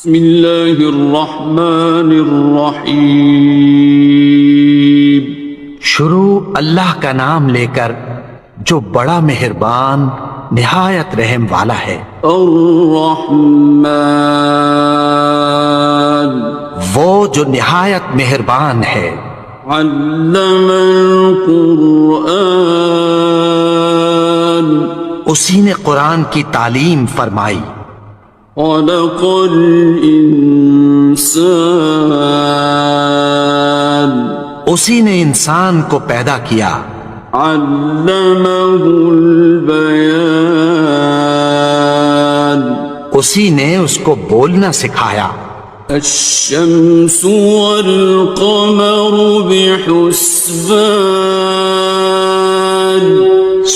بسم اللہ الرحمن الرحیم۔ شروع اللہ کا نام لے کر جو بڑا مہربان نہایت رحم والا ہے۔ الرحمن، وہ جو نہایت مہربان ہے۔ علم القرآن، اسی نے قرآن کی تعلیم فرمائی۔ خلق الانسان، اسی نے انسان کو پیدا کیا۔ علمہ البیان، اسی نے اس کو بولنا سکھایا۔ الشمس والقمر بحسبان،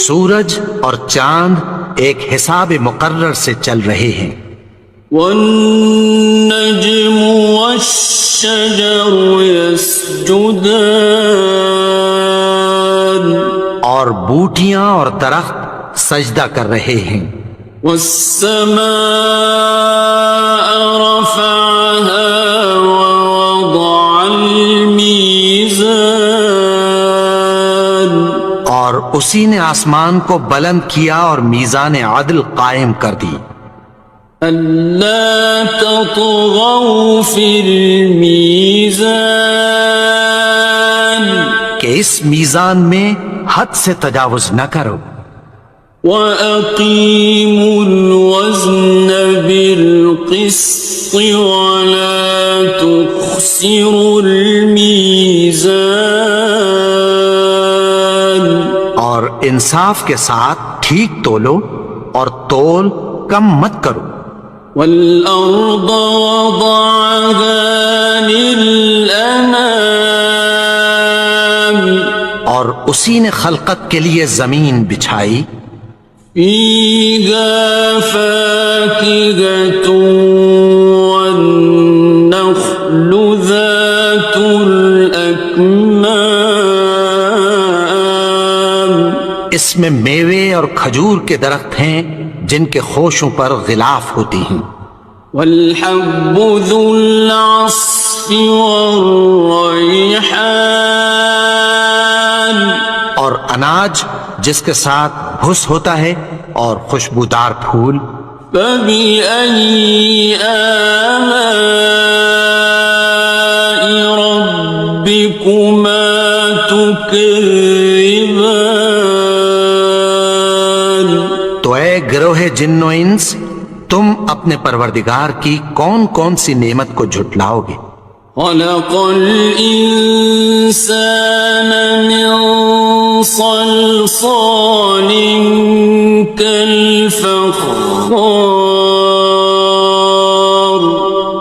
سورج اور چاند ایک حساب مقرر سے چل رہے ہیں۔ والنجم والشجر يسجدان، اور بوٹیاں اور درخت سجدہ کر رہے ہیں۔ والسماء رفعها ووضع الميزان، اور اسی نے آسمان کو بلند کیا اور میزان عدل قائم کر دی۔ ألا تطغوا في الميزان، کہ اس میزان میں حد سے تجاوز نہ کرو۔ وَأَقِيمُوا الْوَزْنَ بِالْقِسْطِ وَلَا تُخْسِرُوا الْمِيزَانَ، اور انصاف کے ساتھ ٹھیک تولو اور تول کم مت کرو۔ وَالْأَرْضَ وَضَعَهَا لِلْأَنَامِ، اور اسی نے خلقت کے لیے زمین بچھائی۔ فِيهَا فَاكِهَةٌ وَالنَّخْلُ ذَاتُ الْأَكْمَامِ، اس میں میوے اور کھجور کے درخت ہیں جن کے خوشوں پر غلاف ہوتی ہیں۔ وَالْحَبُّ ذُو الْعَصْفِ وَالرَّيْحَانِ، اور اناج جس کے ساتھ بھس ہوتا ہے اور خوشبودار پھول۔ فَبِأَيِّ آلَاءِ رَبِّكُمَا تُكَذِّبَانِ، تو اے گروہ جن و انس، تم اپنے پروردگار کی کون کون سی نعمت کو جھٹلاؤ گے؟ خَلَقَ الْإِنسَانَ مِنْ صَلْصَالٍ كَالْفَخَّارِ،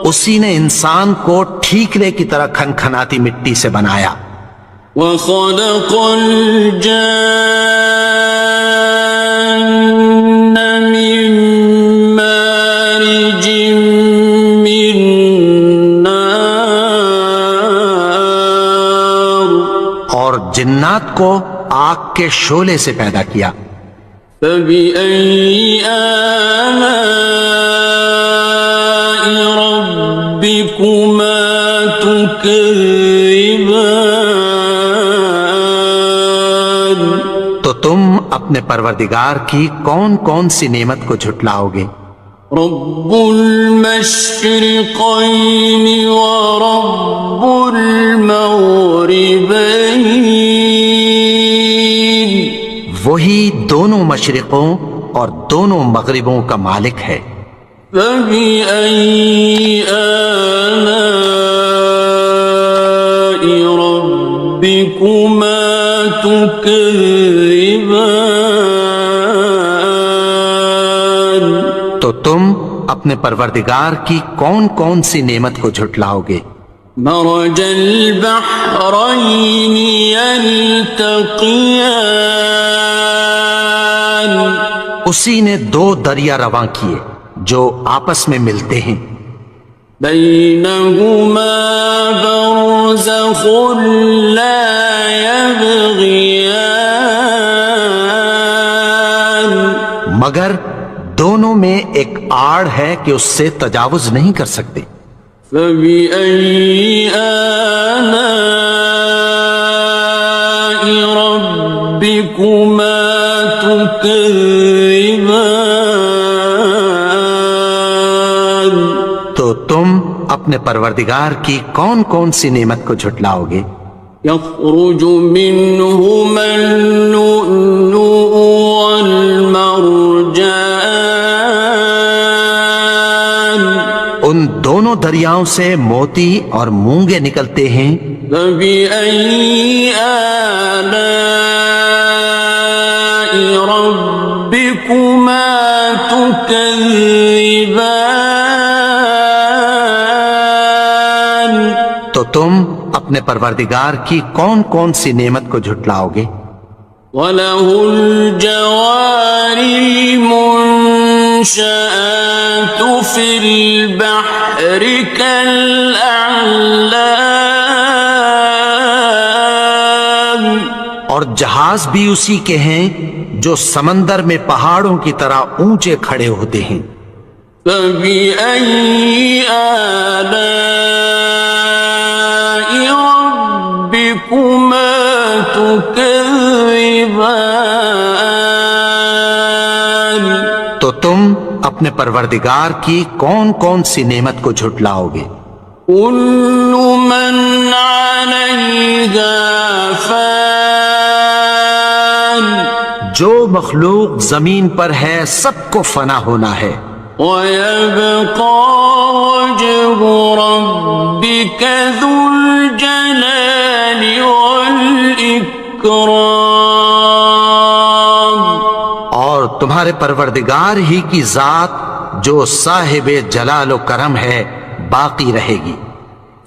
اسی نے انسان کو ٹھیکرے کی طرح کھنکھناتی مٹی سے بنایا۔ وَخَلَقَ الْجَانَّ مِن مَّارِجٍ مِّن نَّارٍ، اور جنات کو آگ کے شعلے سے پیدا کیا۔ فَبِأَيِّ آلَاءِ رَبِّكُمَا تُكَذِّبَانِ، تو تم اپنے پروردگار کی کون کون سی نعمت کو جھٹلاؤ گے؟ رب المشرقين ورب المغربين، وہی دونوں مشرقوں اور دونوں مغربوں کا مالک ہے۔ فبأي آلاء ربكما تكذبان، تو تم اپنے پروردگار کی کون کون سی نعمت کو جھٹلاؤ گے؟ مرج البحرين يلتقيان، اسی نے دو دریا رواں کیے جو آپس میں ملتے ہیں۔ بينهما برزخ لا يبغيان، مگر دو دونوں میں ایک آڑ ہے کہ اس سے تجاوز نہیں کر سکتے۔ فبأي آلاء ربكما تكذبان؟ تو تم اپنے پروردگار کی کون کون سی نعمت کو جھٹلاؤ گے؟ يخرج منهما اللؤلؤ والمرجان ان دونوں دریاؤں سے موتی اور مونگے نکلتے ہیں۔ فبأي آلاء ربكما تكذبان؟ تو تم اپنے پروردگار کی کون کون سی نعمت کو جھٹلاؤ گے؟ وَلَهُ الْجَوَارِ الْمُنشَآتُ فِي الْبَحْرِ كَالْأَعْلَامِ، اور جہاز بھی اسی کے ہیں جو سمندر میں پہاڑوں کی طرح اونچے کھڑے ہوتے ہیں۔ فَبِأَيِّ آلَاءِ رَبِّكُمَا تُكَذِّبَانِ؟ تو تم اپنے پروردگار کی کون کون سی نعمت کو جھٹلاؤ گے؟ كُلُّ مَنْ عَلَيْهَا فَانٍ، جو مخلوق زمین پر ہے سب کو فنا ہونا ہے۔ وَيَبْقَى وَجْهُ رَبِّكَ ذُو الْجَلَالِ وَالْإِكْرَامِ، اور تمہارے پروردگار ہی کی ذات جو صاحب جلال و کرم ہے باقی رہے گی۔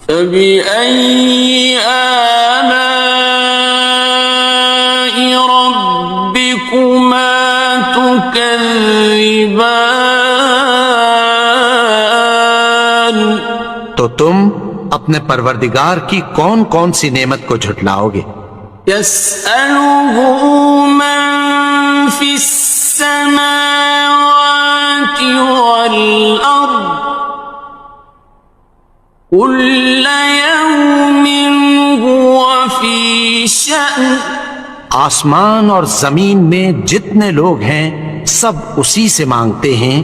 فَبِأَيِّ آلَاءِ رَبِّكُمَا تُكَذِّبَانِ؟ تو تم اپنے پروردگار کی کون کون سی نعمت کو جھٹلاؤ گے؟ يَسْأَلُهُ مَن فِي السَّمَاوَاتِ وَالْأَرْضِ كُلَّ يَوْمٍ هُوَ فِي شَأْنٍ، آسمان اور زمین میں جتنے لوگ ہیں سب اسی سے مانگتے ہیں،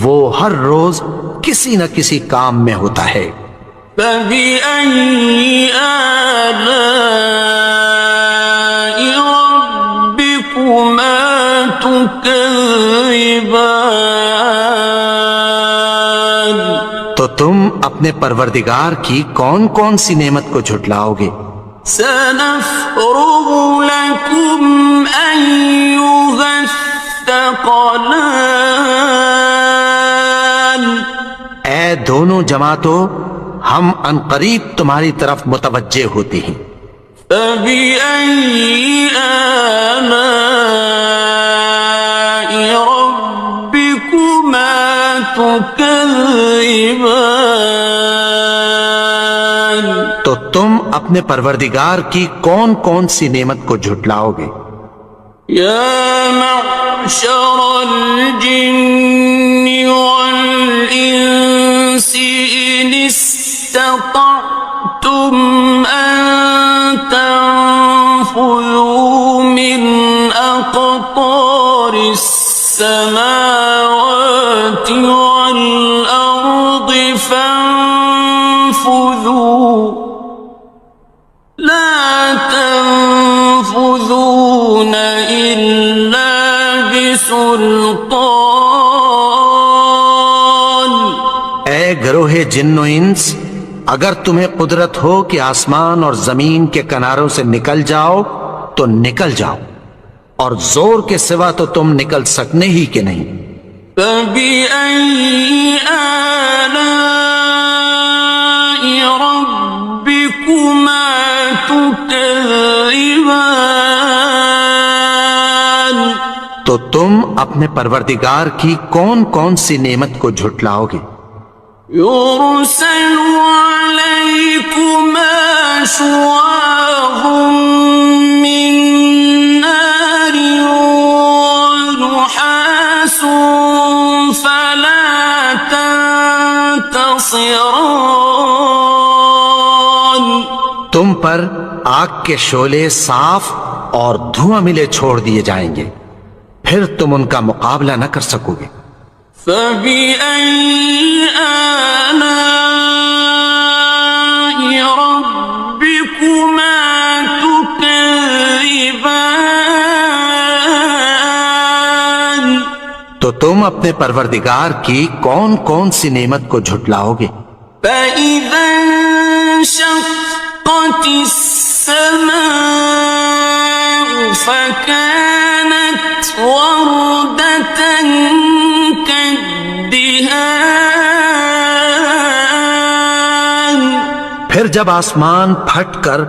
وہ ہر روز کسی نہ کسی کام میں ہوتا ہے۔ فَبِأَيِّ آلَاءِ رَبِّكُمَا تُكَذِّبَانِ؟ تو تم اپنے پروردگار کی کون کون سی نعمت کو جھٹلاؤ گے؟ سَنَفْرُغُ لَكُمْ أَيُّهَ الثَّقَلَانِ، اے دونوں جماعتوں، ہم عنقریب تمہاری طرف متوجہ ہوتے ہیں۔ فَبِأَيِّ آلَاءِ رَبِّكُمَا تُكَذِّبَانِ؟ تو تم اپنے پروردگار کی کون کون سی نعمت کو جھٹلاؤ گے؟ يَا مَعْشَرَ الْجِنِّ وَالْإِنسِ إِنِ اسْتَطَعْتُمْ أَن تَنفُذُوا مِنْ أَقْطَارِ السَّمَاوَاتِ وَالْأَرْضِ فَانفُذُوا لَا تَنفُذُونَ إِلَّا بِسُلْطَانٍ۔ اے گروہ جن و انس، اگر تمہیں قدرت ہو کہ آسمان اور زمین کے کناروں سے نکل جاؤ تو نکل جاؤ، اور زور کے سوا تو تم نکل سکنے ہی کہ نہیں۔ فَبِأَيِّ آلَاءِ رَبِّكُمَا تُكَذِّبَانِ؟ تو تم اپنے پروردگار کی کون کون سی نعمت کو جھٹلاؤ گے؟ يُرْسَلُ عَلَيْكُمَا شُوَاظٌ مِّن نَّارٍ وَنُحَاسٌ ناصران تم پر آگ کے شعلے صاف اور دھواں ملے چھوڑ دیے جائیں گے، پھر تم ان کا مقابلہ نہ کر سکو گے۔ فَبِأَيِّ آلَاءِ رَبِّكُمَا تُكَذِّبَانِ تو تم اپنے پروردگار کی کون کون سی نعمت کو جھٹلاؤ گے؟ فَإِذَا انشَقَّتِ السَّمَاءُ فَكَانَتْ وَرْدَةً كَالدِّهَانِ پھر جب آسمان پھٹ کر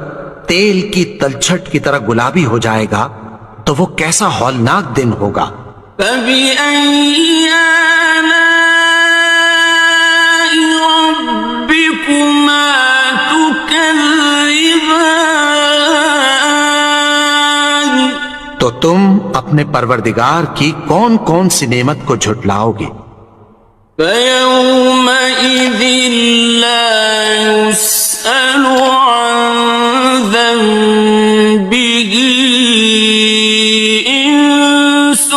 تیل کی تلچھٹ کی طرح گلابی ہو جائے گا تو وہ کیسا ہولناک دن ہوگا۔ فَبِأَيِّ آلَاءِ رَبِّكُمَا تُكَذِّبَانِ تو تم اپنے پروردگار کی کون کون سی نعمت کو جھٹلاؤ گے؟ فَيَوْمَئِذٍ لَا يُسْأَلُ عَنْ ذَنبِهِ إِنسٌ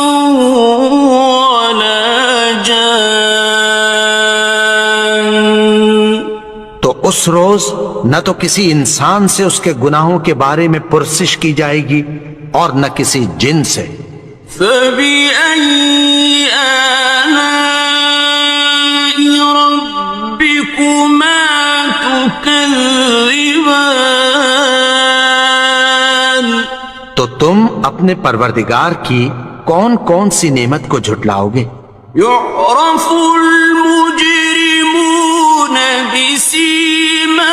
وَلَا جَانٌ تو اس روز نہ تو کسی انسان سے اس کے گناہوں کے بارے میں پرسش کی جائے گی اور نہ کسی جن سے۔ فَبِأَيِّ آلَاءِ رَبِّكُمَا تُكَذِّبَانِ تو تم اپنے پروردگار کی کون کون سی نعمت کو جھٹلاؤ گے؟ يُعْرَفُ الْمُجْرِمُونَ بِسِيمَاهُمْ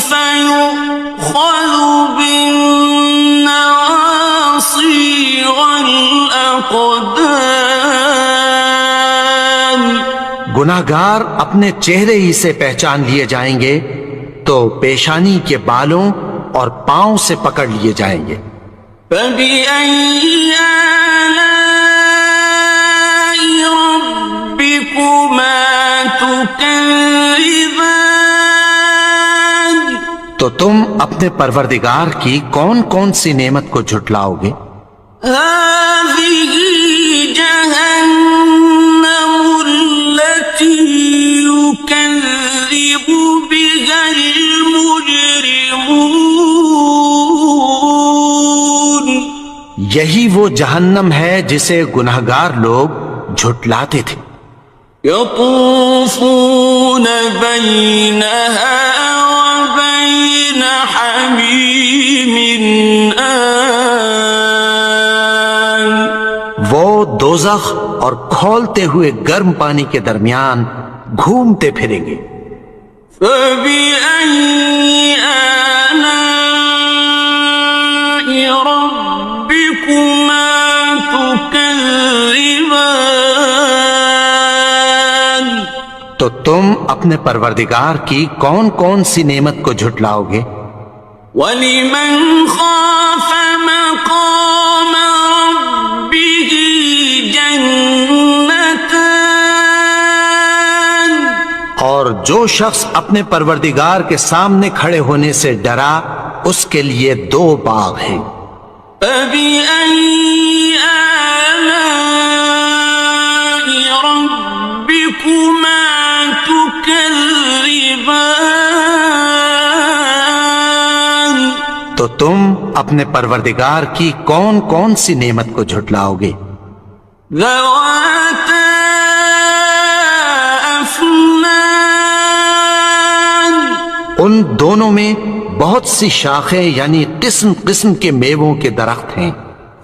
فَيُؤْخَذُ بِالنَّوَاصِي وَالْأَقْدَامِ گناہگار اپنے چہرے ہی سے پہچان لیے جائیں گے تو پیشانی کے بالوں اور پاؤں سے پکڑ لیے جائیں گے۔ فَبِأَيِّ آلَاءِ رَبِّكُمَا تُكَذِّبَانِ تو تم اپنے پروردگار کی کون کون سی نعمت کو جھٹلاؤ گے؟ هَٰذِهِ جَهَنَّمُ الَّتِي يُكَذِّبُ بِهَا الْمُجْرِمُونَ یہی وہ جہنم ہے جسے گناہگار لوگ جھٹلاتے تھے۔ يَطُوفُونَ بَيْنَهَا وَبَيْنَ حَمِيمٍ آنٍ وہ دوزخ اور کھولتے ہوئے گرم پانی کے درمیان گھومتے پھریں گے۔ فَبِأَيِّ آلَاءِ رَبِّكُمَا تُكَذِّبَانِ تو تم اپنے پروردگار کی کون کون سی نعمت کو جھٹلاؤ گے؟ وَلِمَنْ خَافَ مَقَامَ رَبِّهِ جَنَّتَانِ اور جو شخص اپنے پروردگار کے سامنے کھڑے ہونے سے ڈرا اس کے لیے دو باغ ہیں۔ فَبِأَيِّ آلَاءِ رَبِّكُمَا تُكَذِّبَانِ تو تم اپنے پروردگار کی کون کون سی نعمت کو جھٹلاؤ گے؟ ذَوَاتَا أَفْنَانٍ ان دونوں میں بہت سی شاخیں یعنی قسم قسم کے میووں کے درخت ہیں۔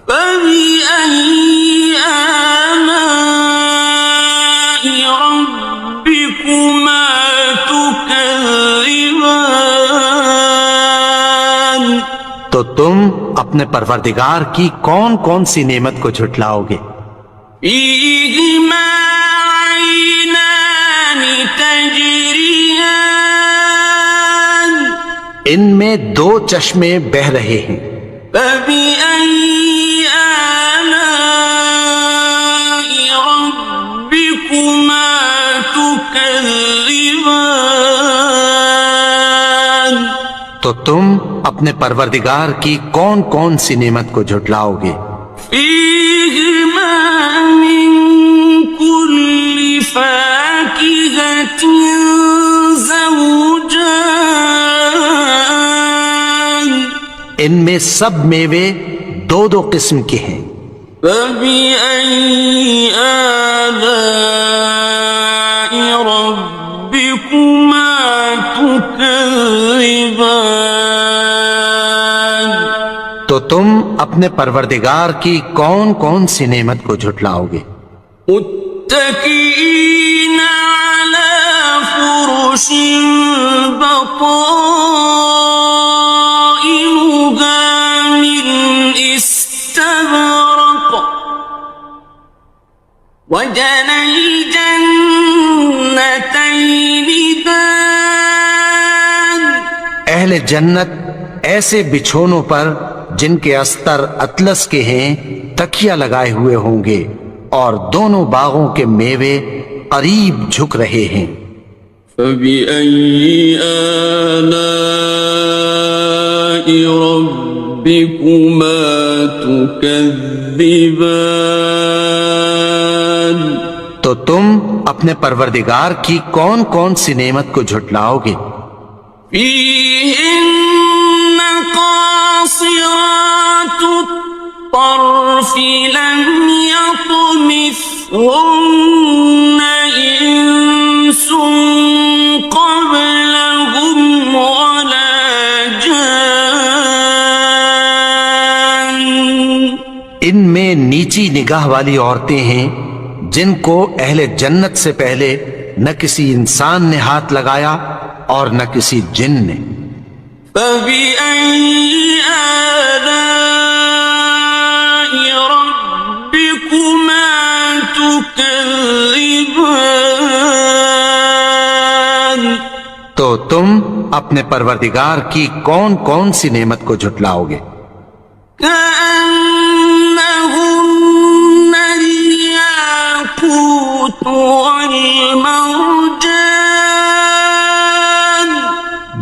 فَبِأَيِّ آلَاءِ رَبِّكُمَا تُكَذِّبَانِ تو تم اپنے پروردگار کی کون کون سی نعمت کو جھٹلاؤ گے؟ فِيهِمَا عَيْنَانِ تَجْرِيَانِ ان میں دو چشمے بہہ رہے ہیں۔ فَبِأَيِّ آلَاءِ رَبِّكُمَا تُكَذِّبَانِ تو تم اپنے پروردگار کی کون کون سی نعمت کو جھٹلاؤ گے؟ فيهما من كل فاكهة زوجان ان میں سب میوے دو دو قسم کے ہیں۔ فبأي آلاء ربكما تكذبان تو تم اپنے پروردگار کی کون کون سی نعمت کو جھٹلاؤ گے؟ متكئين على فرش بطائنها من استبرق وجنى الجنتين دان اہل جنت ایسے بچھونوں پر جن کے استر اطلس کے ہیں تکیہ لگائے ہوئے ہوں گے، اور دونوں باغوں کے میوے قریب جھک رہے ہیں۔ فبأي آلاء ربكما تكذبان تو تم اپنے پروردگار کی کون کون سی نعمت کو جھٹلاؤ گے؟ فيهن قاصرات الطرف لم يطمثهن إنس قبلهم ولا جان ان میں نیچی نگاہ والی عورتیں ہیں جن کو اہل جنت سے پہلے نہ کسی انسان نے ہاتھ لگایا اور نہ کسی جن نے۔ فبأي آلاء ربكما تكذبان تو تم اپنے پروردگار کی کون کون سی نعمت کو جھٹلاؤ گے؟ كأنهن الياقوت والمرجان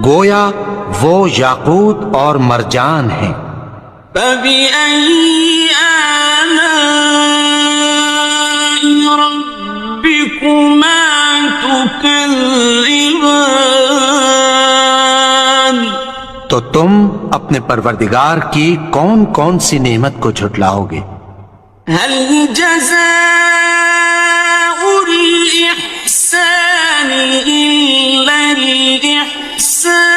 گویا وہ یاقوت اور مرجان ہیں۔ فبأي آلاء ربكما تكذبان تو تم اپنے پروردگار کی کون کون سی نعمت کو جھٹلاؤ گے؟ هل جزاء الإحسان إلا الإحسان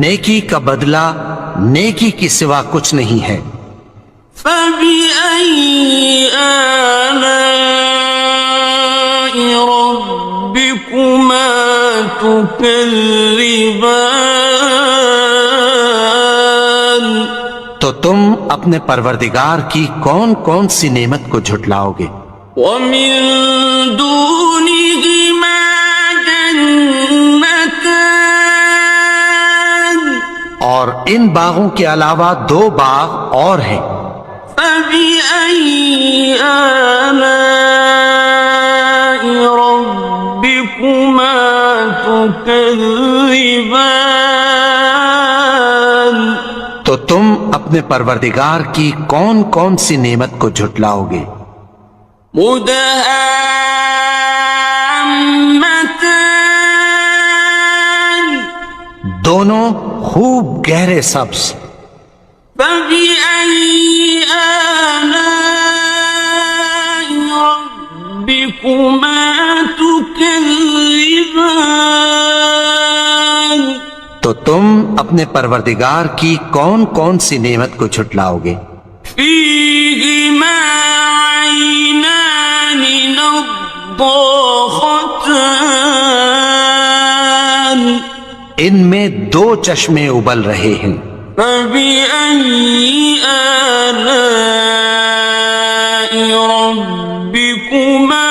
نیکی کا بدلہ نیکی کی سوا کچھ نہیں ہے۔ فبأي آلاء ربكما تكذبان تو تم اپنے پروردگار کی کون کون سی نعمت کو جھٹلاؤ گے؟ ومن دونهما جنتان اور ان باغوں کے علاوہ دو باغ اور ہیں۔ فبأي آلاء ربكما تكذبان تو تم اپنے پروردگار کی کون کون سی نعمت کو جھٹلاؤ گے؟ مدهامتان دونوں خوب گہرے سبز۔ فبأي آلاء ربكما تكذبان تو تم اپنے پروردگار کی کون کون سی نعمت کو جھٹلاؤ گے؟ فيهما عينان نضاختان ان میں دو چشمے ابل رہے ہیں۔ فبأي آلاء ربكما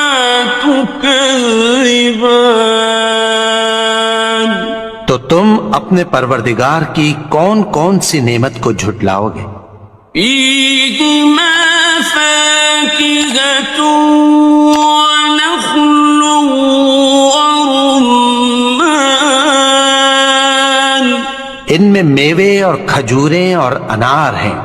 تكذبان تو تم اپنے پروردگار کی کون کون سی نعمت کو جھٹلاؤ گے؟ فيهما فاكهة ونخل ورمان میں میوے اور کھجوریں اور انار ہیں۔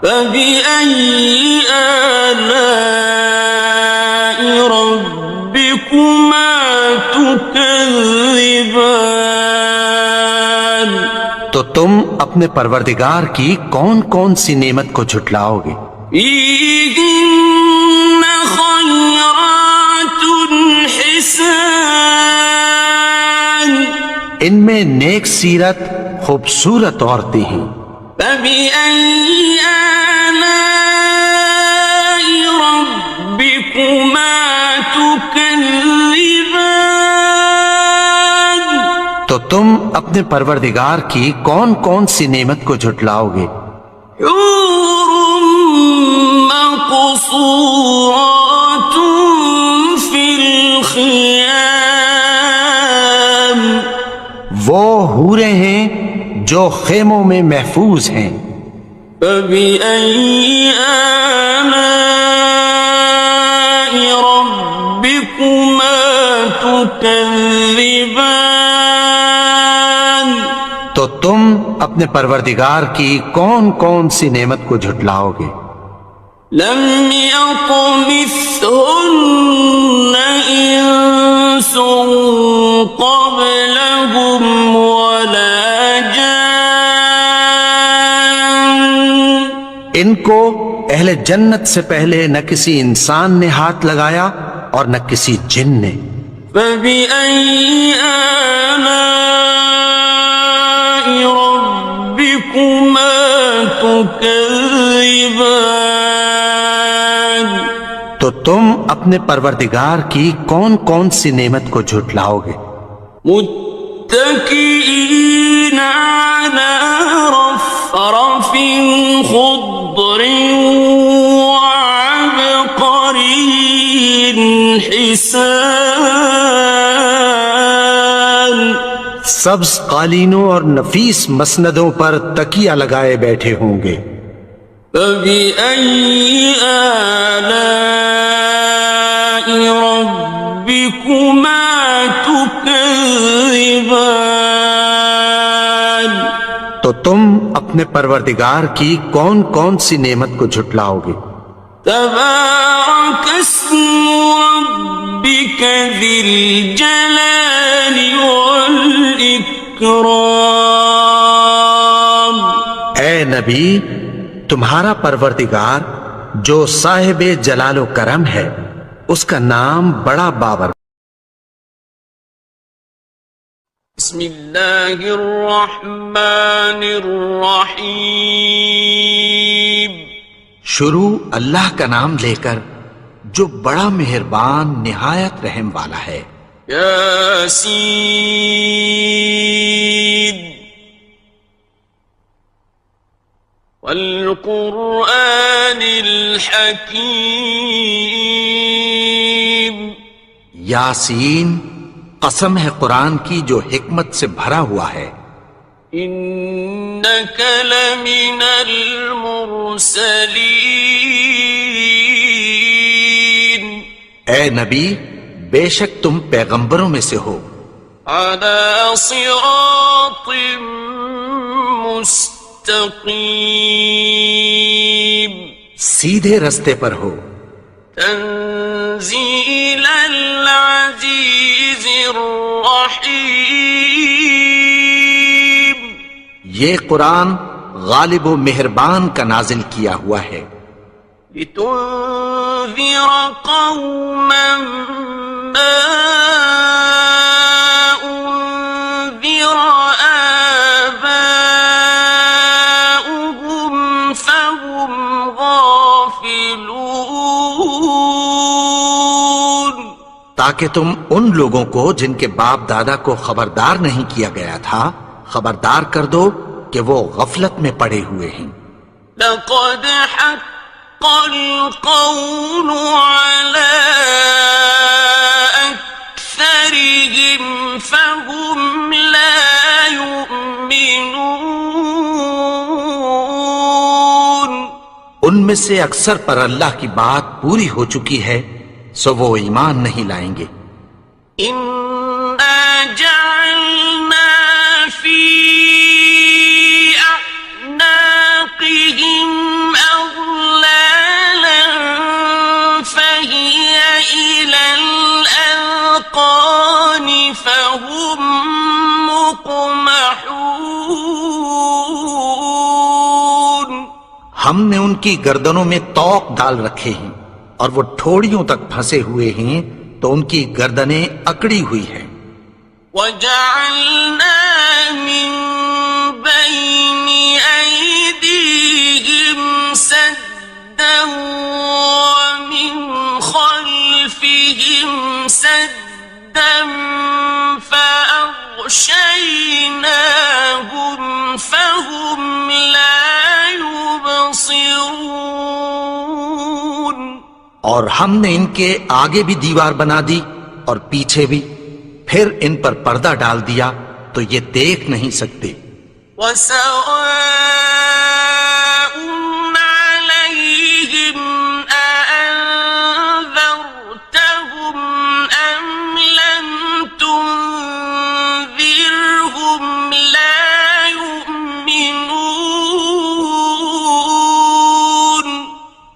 فبأي آلاء ربكما تكذبان؟ تو تم اپنے پروردگار کی کون کون سی نعمت کو جھٹلاؤ گے؟ فيهن خيرات حسان، ان میں نیک سیرت خوبصورت عورتیں ہیں۔ فبأي آلاء ربكما تكذبان؟ تو تم اپنے پروردگار کی کون کون سی نعمت کو جھٹلاؤ گے؟ حور مقصورات في الخيام، وہ حوریں ہیں جو خیموں میں محفوظ ہیں۔ فبأي آلاء ربكما تكذبان؟ تو تم اپنے پروردگار کی کون کون سی نعمت کو جھٹلاؤ گے؟ لم يطمثهن إنس قبلهم ولا جان، ان کو اہل جنت سے پہلے نہ کسی انسان نے ہاتھ لگایا اور نہ کسی جن نے۔ فبأي آلاء ربكما تكذبان؟ تو تم اپنے پروردگار کی کون کون سی نعمت کو جھٹلاؤ گے؟ متكئين على رفرف خضر وعبقري حسان، سبز قالینوں اور نفیس مسندوں پر تکیہ لگائے بیٹھے ہوں گے۔ فبأي آلاء ربكما تكذبان؟ تو تم اپنے پروردگار کی کون کون سی نعمت کو جھٹلاؤ گے؟ تبارك اسم ربك ذي الجلال والإكرام۔ اے نبی، تمہارا پروردگار جو صاحب جلال و کرم ہے، اس کا نام بڑا بابر۔ بسم اللہ الرحمن الرحیم، شروع اللہ کا نام لے کر جو بڑا مہربان نہایت رحم والا ہے۔ یاسین والقرآن الحکیم، یاسین، قسم ہے قرآن کی جو حکمت سے بھرا ہوا ہے۔ انک لمن المرسلین، اے نبی، بے شک تم پیغمبروں میں سے ہو۔ علی صراط مستقیم، سیدھے رستے پر ہو۔ تنزیل العزیز الرحیم، یہ قرآن غالب و مہربان کا نازل کیا ہوا ہے۔ لتنذر قوما ما انذر آباؤهم فهم غافلون، تاکہ تم ان لوگوں کو جن کے باپ دادا کو خبردار نہیں کیا گیا تھا خبردار کر دو کہ وہ غفلت میں پڑے ہوئے ہیں۔ لقد حق القول على أكثرهم فهم لا يؤمنون، ان میں سے اکثر پر اللہ کی بات پوری ہو چکی ہے سو وہ ایمان نہیں لائیں گے۔ إنا جعلنا في ہم نے ان کی گردنوں میں طوق ڈال رکھے ہیں اور وہ ٹھوڑیوں تک پھنسے ہوئے ہیں تو ان کی گردنیں اکڑی ہوئی ہیں. وَجَعَلْنَا مِن بَيْنِ أَيْدِيهِمْ سَدًّا وَمِنْ خَلْفِهِمْ سَدًّا فَأَغْشَيْنَاهُمْ فَهُمْ لَا يُبْصِرُونَ. اور ہم نے ان کے آگے بھی دیوار بنا دی اور پیچھے بھی، پھر ان پر پردہ ڈال دیا تو یہ دیکھ نہیں سکتے. وَسَوَاءٌ عَلَيْهِمْ أَأَنذَرْتَهُمْ أَمْ لَمْ تُنذِرْهُمْ لَا يُؤْمِنُونَ.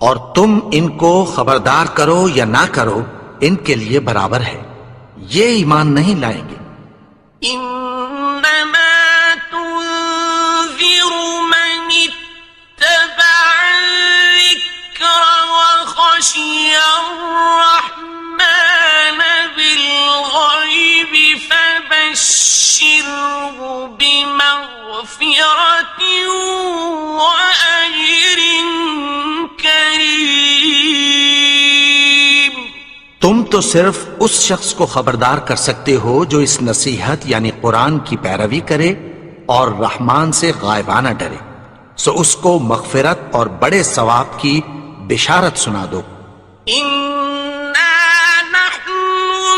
اور تم ان کو خبردار کرو یا نہ کرو ان کے لیے برابر ہے، یہ ایمان نہیں لائیں گے. إنما تنذر من اتبع الذكر وخشي الرحمن بالغيب فبشره بمغفرة وأجر كريم. تم تو صرف اس شخص کو خبردار کر سکتے ہو جو اس نصیحت یعنی قرآن کی پیروی کرے اور رحمان سے غائبانہ ڈرے، سو اس کو مغفرت اور بڑے ثواب کی بشارت سنا دو. إنا نحن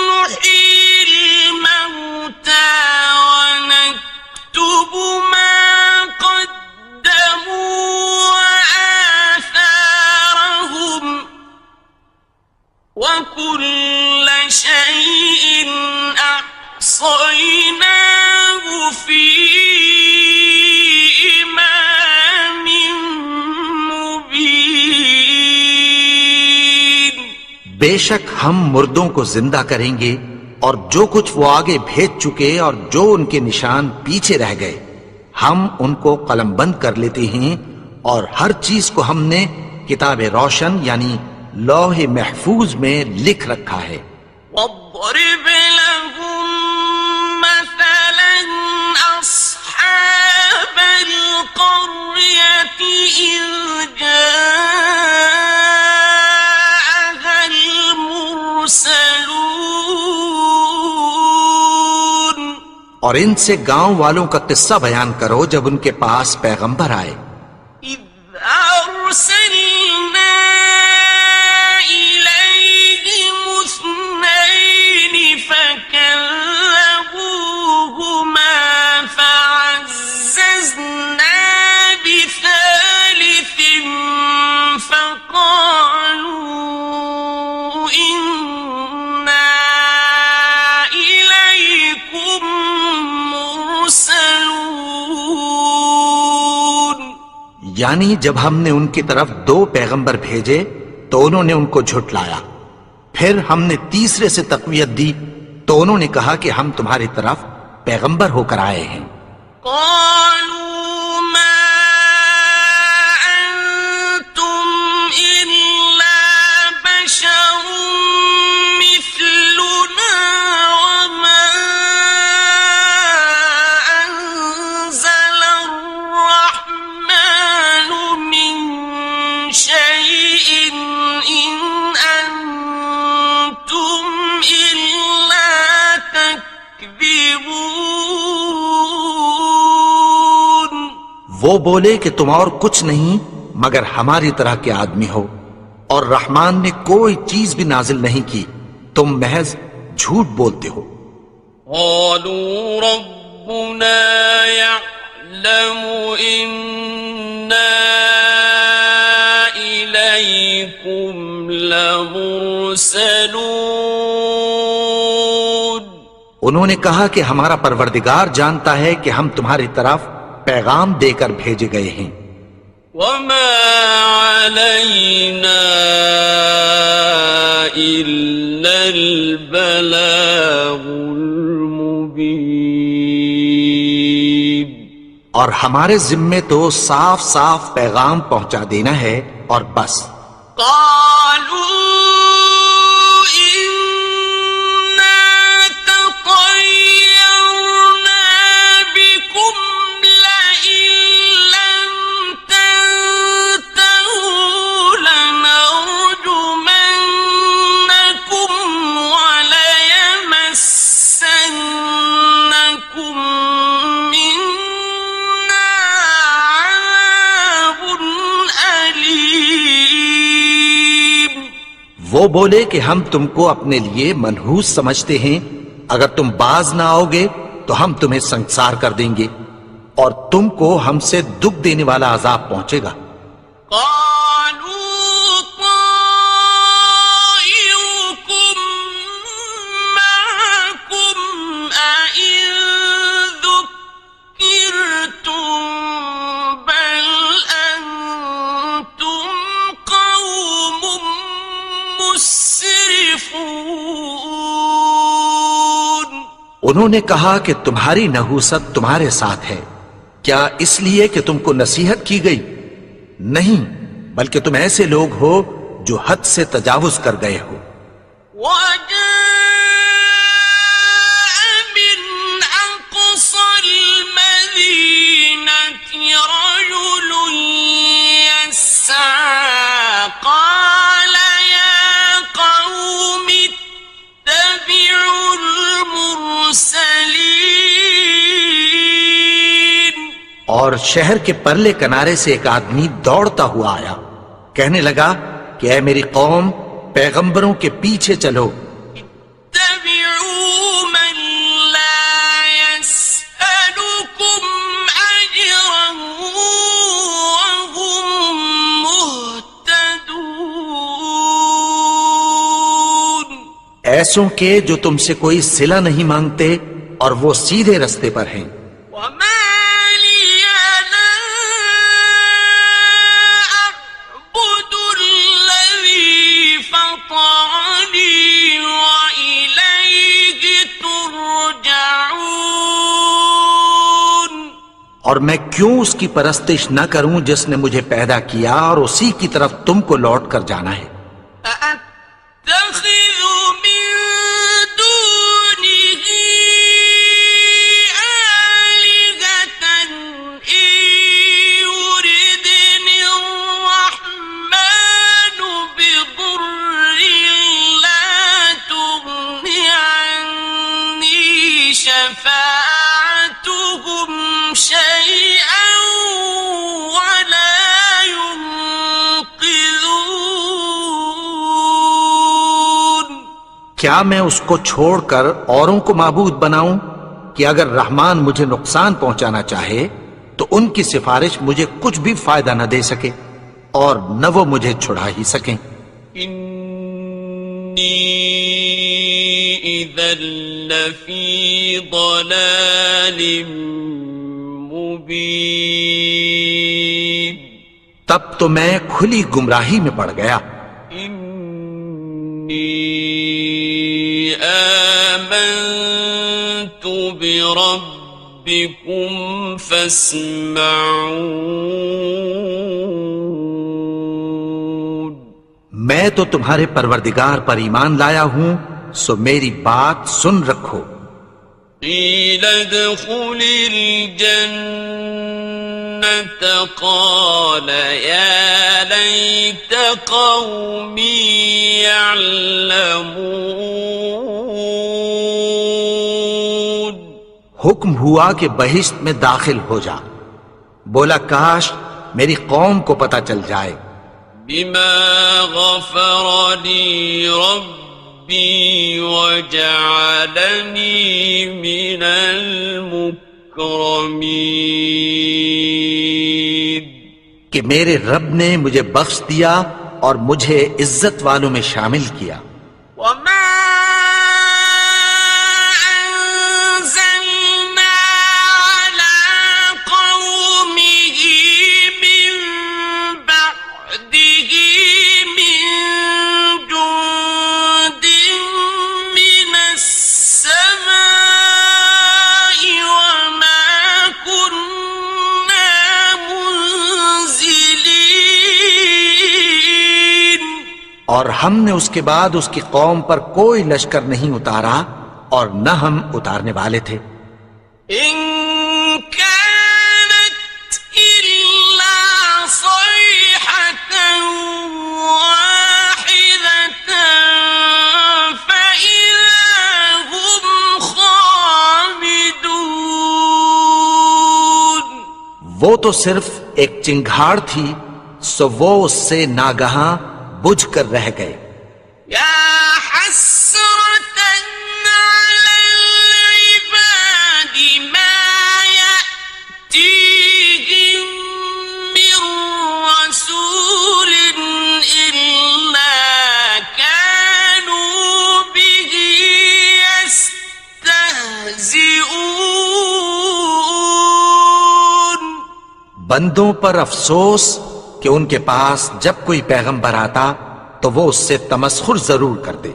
نحيي الموتى ونكتب ما قدموا وآثارهم وكل شيء أحصيناه في إمام مبين. بے شک ہم مردوں کو زندہ کریں گے اور جو کچھ وہ آگے بھیج چکے اور جو ان کے نشان پیچھے رہ گئے ہم ان کو قلم بند کر لیتے ہیں، اور ہر چیز کو ہم نے کتاب روشن یعنی لوح محفوظ میں لکھ رکھا ہے. واضرب لهم مثلا أصحاب القرية إذ جاءها المرسلون. اور ان سے گاؤں والوں کا قصہ بیان کرو جب ان کے پاس پیغمبر آئے. إذ أرسلنا إليهم اثنين فكذبوهما فعززنا بثالث فقالوا إنا إليكم مرسلون. یعنی جب ہم نے ان کی طرف 2 پیغمبر بھیجے تو انہوں نے ان کو جھٹلایا، پھر ہم نے تیسرے سے تقویت دی تو انہوں نے کہا کہ ہم تمہاری طرف پیغمبر ہو کر آئے ہیں. قالوا ما أنتم إلا بشر مثلنا وما أنزل الرحمن من شيء إن أنتم إلا تكذبون. وہ بولے کہ تم اور کچھ نہیں مگر ہماری طرح کے آدمی ہو، اور رحمان نے کوئی چیز بھی نازل نہیں کی، تم محض جھوٹ بولتے ہو. قالوا ربنا يعلم إنا إليكم لمرسلون. انہوں نے کہا کہ ہمارا پروردگار جانتا ہے کہ ہم تمہاری طرف پیغام دے کر بھیجے گئے ہیں. وما علينا إلا البلاغ المبين. اور ہمارے ذمے تو صاف صاف پیغام پہنچا دینا ہے اور بس. قالوا إنا تطيرنا بكم لئن لم تنتهوا لنرجمنكم وليمسنكم منا عذاب أليم. وہ بولے کہ ہم تم کو اپنے لیے منحوس سمجھتے ہیں، اگر تم باز نہ آؤ گے تو ہم تمہیں سنسار کر دیں گے اور تم کو ہم سے دکھ دینے والا عذاب پہنچے گا. قالوا طائركم معكم أئن ذكرتم بل أنتم قوم مسرفون. انہوں نے کہا کہ تمہاری نحوست تمہارے ساتھ ہے، کیا اس لیے کہ تم کو نصیحت کی گئی؟ نہیں، بلکہ تم ایسے لوگ ہو جو حد سے تجاوز کر گئے ہو. وجاء من أقصى المدينة رجل يسعى قال يا قوم اتبعوا المرسلين. اور شہر کے پرلے کنارے سے ایک آدمی دوڑتا ہوا آیا، کہنے لگا کہ اے میری قوم، پیغمبروں کے پیچھے چلو. اتبعوا من لا يسألكم أجرا وهم مهتدون. ایسوں کے جو تم سے کوئی صلہ نہیں مانگتے اور وہ سیدھے رستے پر ہیں. وما لي لا أعبد الذي فطرني وإليه ترجعون. اور میں کیوں اس کی پرستش نہ کروں جس نے مجھے پیدا کیا اور اسی کی طرف تم کو لوٹ کر جانا ہے. أأتخذ من دونه آلهة إن يردني الرحمن بضر لا تغن عني شفاعتهم شيئا ولا ينقذون. کیا میں اس کو چھوڑ کر اوروں کو معبود بناؤں کہ اگر رحمان مجھے نقصان پہنچانا چاہے تو ان کی سفارش مجھے کچھ بھی فائدہ نہ دے سکے اور نہ وہ مجھے چھڑا ہی سکیں. إني إذا لفي ضلال مبين. تب تو میں کھلی گمراہی میں پڑ گیا. إني آمنت بربكم فاسمعون. میں تو تمہارے پروردگار پر ایمان لایا ہوں، سو میری بات سن رکھو. قيل ادخل الجنة قال يا ليت قومي يعلمون. حکم ہوا کہ بہشت میں داخل ہو جا. بولا کاش میری قوم کو پتہ چل جائے. بما غفر لي ربي وجعلني من المكرمين. کہ میرے رب نے مجھے بخش دیا اور مجھے عزت والوں میں شامل کیا. وما أنزلنا على قومه من بعده من جند من السماء وما كنا اور ہم نے اس کے بعد اس کی قوم پر کوئی لشکر نہیں اتارا اور نہ ہم اتارنے والے تھے. إن كانت إلا صيحة واحدة فإذا هم خامدون. وہ تو صرف ایک چنگھاڑ تھی، سو وہ اس سے ناگہاں بجھ کر رہ گئے. يا حسرة على العباد ما يأتيهم من رسول إلا كانوا به يستهزئون. بندوں پر افسوس کہ ان کے پاس جب کوئی پیغمبر آتا تو وہ اس سے تمسخر ضرور کرتے.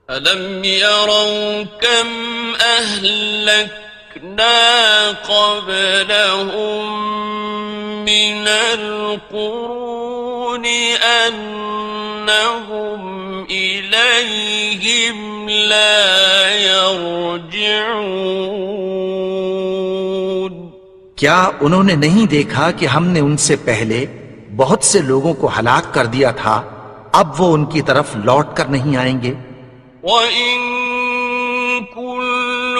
أَلَمْ يَرَوْا كَمْ أَهْلَكْنَا قَبْلَهُمْ مِنَ الْقُرُونِ أَنَّهُمْ إِلَيْهِمْ لَا يَرْجِعُونَ. کیا انہوں نے نہیں دیکھا کہ ہم نے ان سے پہلے بہت سے لوگوں کو ہلاک کر دیا تھا، اب وہ ان کی طرف لوٹ کر نہیں آئیں گے. وَإِن كُلٌّ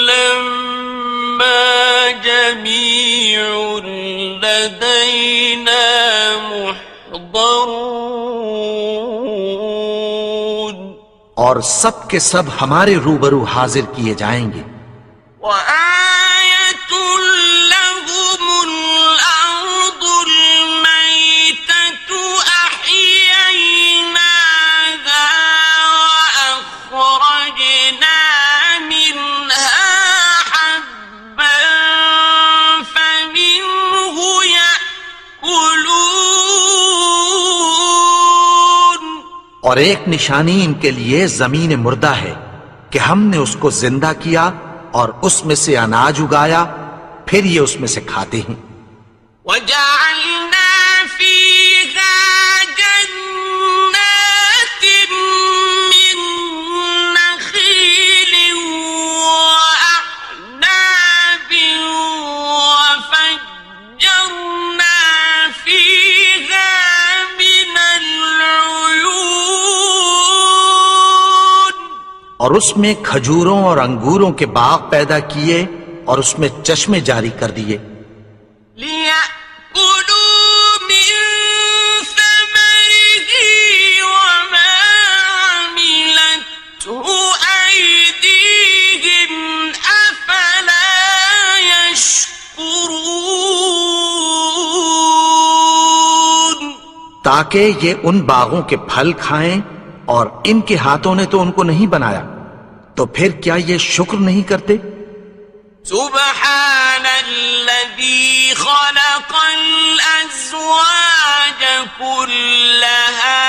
لَّمَّا جَمِيعٌ لَّدَيْنَا مُحْضَرُونَ. اور سب کے سب ہمارے روبرو حاضر کیے جائیں گے. وَآيَةٌ لَّهُمُ الْأَرْضُ الْمَيْتَةُ أَحْيَيْنَاهَا وَأَخْرَجْنَا مِنْهَا حَبًّا فَمِنْهُ يَأْكُلُونَ. اور ایک نشانی ان کے لیے زمین مردہ ہے کہ ہم نے اس کو زندہ کیا اور اس میں سے اناج اگایا، پھر یہ اس میں سے کھاتے ہیں. وَجَعَلْنَا فِيهَا جَنَّاتٍ مِّن نَّخِيلٍ وَأَعْنَابٍ وَفَجَّرْنَا فِيهَا مِنَ الْعُيُونِ. اور اس میں کھجوروں اور انگوروں کے باغ پیدا کیے اور اس میں چشمے جاری کر دیے. لِيَأْكُلُوا مِن ثَمَرِهِ وَمَا عَمِلَتْهُ أَيْدِيهِمْ أَفَلَا يَشْكُرُونَ. تاکہ یہ ان باغوں کے پھل کھائیں، اور ان کے ہاتھوں نے تو ان کو نہیں بنایا، تو پھر کیا یہ شکر نہیں کرتے؟ سبحان الذي خلق الأزواج كلها